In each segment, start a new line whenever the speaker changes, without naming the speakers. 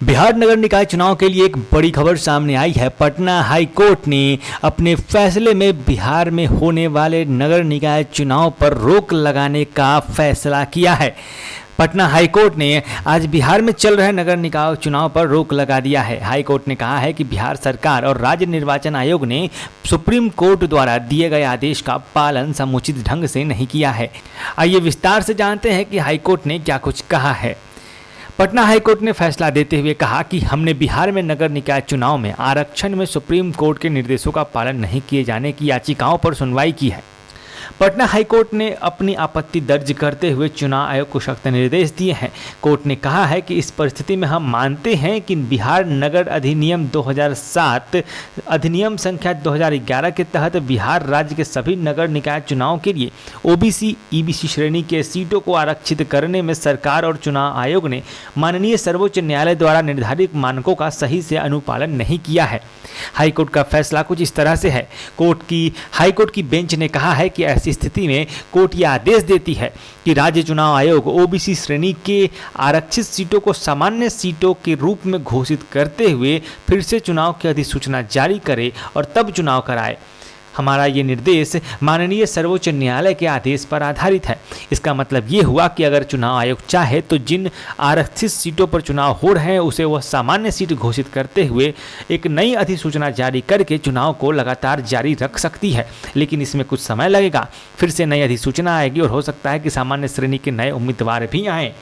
बिहार नगर निकाय चुनाव के लिए एक बड़ी खबर सामने आई है। पटना हाई कोर्ट ने अपने फैसले में बिहार में होने वाले नगर निकाय चुनाव पर रोक लगाने का फैसला किया है। पटना हाई कोर्ट ने आज बिहार में चल रहे नगर निकाय चुनाव पर रोक लगा दिया है। हाई कोर्ट ने कहा है कि बिहार सरकार और राज्य निर्वाचन आयोग ने सुप्रीम कोर्ट द्वारा दिए गए आदेश का पालन समुचित ढंग से नहीं किया है। आइए विस्तार से जानते हैं कि हाई कोर्ट ने क्या कुछ कहा है। पटना हाईकोर्ट ने फैसला देते हुए कहा कि हमने बिहार में नगर निकाय चुनाव में आरक्षण में सुप्रीम कोर्ट के निर्देशों का पालन नहीं किए जाने की याचिकाओं पर सुनवाई की है। पटना हाईकोर्ट ने अपनी आपत्ति दर्ज करते हुए चुनाव आयोग को सख्त निर्देश दिए हैं। कोर्ट ने कहा है कि इस परिस्थिति में हम मानते हैं कि बिहार नगर अधिनियम 2007 अधिनियम संख्या 2011 के तहत बिहार राज्य के सभी नगर निकाय चुनाव के लिए ओबीसी ईबीसी श्रेणी के सीटों को आरक्षित करने में सरकार और चुनाव आयोग ने माननीय सर्वोच्च न्यायालय द्वारा निर्धारित मानकों का सही से अनुपालन नहीं किया है। हाईकोर्ट का फैसला कुछ इस तरह से है। हाईकोर्ट की बेंच ने कहा है कि ऐसी स्थिति में कोर्ट यह आदेश देती है कि राज्य चुनाव आयोग ओबीसी श्रेणी के आरक्षित सीटों को सामान्य सीटों के रूप में घोषित करते हुए फिर से चुनाव की अधिसूचना जारी करे और तब चुनाव कराए। हमारा ये निर्देश माननीय सर्वोच्च न्यायालय के आदेश पर आधारित है। इसका मतलब ये हुआ कि अगर चुनाव आयोग चाहे तो जिन आरक्षित सीटों पर चुनाव हो रहे हैं उसे वह सामान्य सीट घोषित करते हुए एक नई अधिसूचना जारी करके चुनाव को लगातार जारी रख सकती है, लेकिन इसमें कुछ समय लगेगा। फिर से नई अधिसूचना आएगी और हो सकता है कि सामान्य श्रेणी के नए उम्मीदवार भी आएँ।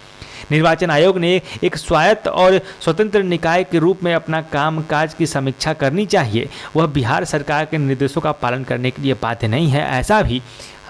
निर्वाचन आयोग ने एक स्वायत्त और स्वतंत्र निकाय के रूप में अपना कामकाज की समीक्षा करनी चाहिए। वह बिहार सरकार के निर्देशों का पालन करने के लिए बाध्य नहीं है, ऐसा भी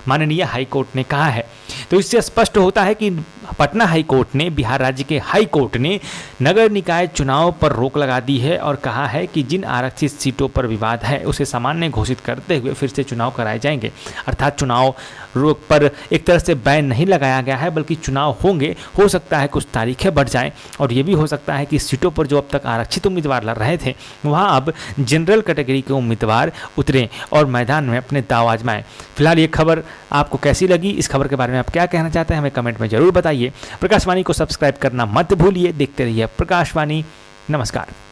माननीय हाई कोर्ट ने कहा है। तो इससे स्पष्ट होता है कि पटना हाई कोर्ट ने बिहार राज्य के हाई कोर्ट ने नगर निकाय चुनाव पर रोक लगा दी है और कहा है कि जिन आरक्षित सीटों पर विवाद है उसे सामान्य घोषित करते हुए फिर से चुनाव कराए जाएंगे। अर्थात चुनाव रोक पर एक तरह से बैन नहीं लगाया गया है, बल्कि चुनाव होंगे। हो सकता है कुछ तारीखें बढ़ जाएं और ये भी हो सकता है कि सीटों पर जो अब तक आरक्षित उम्मीदवार लड़ रहे थे वहाँ अब जनरल कैटेगरी के उम्मीदवार उतरें और मैदान में अपने दांव आजमाएं। फिलहाल ये खबर आपको कैसी लगी? इस खबर के बारे में आप क्या कहना चाहते हैं हमें कमेंट में जरूर बताइए। प्रकाशवाणी को सब्सक्राइब करना मत भूलिए। देखते रहिए प्रकाशवाणी। नमस्कार।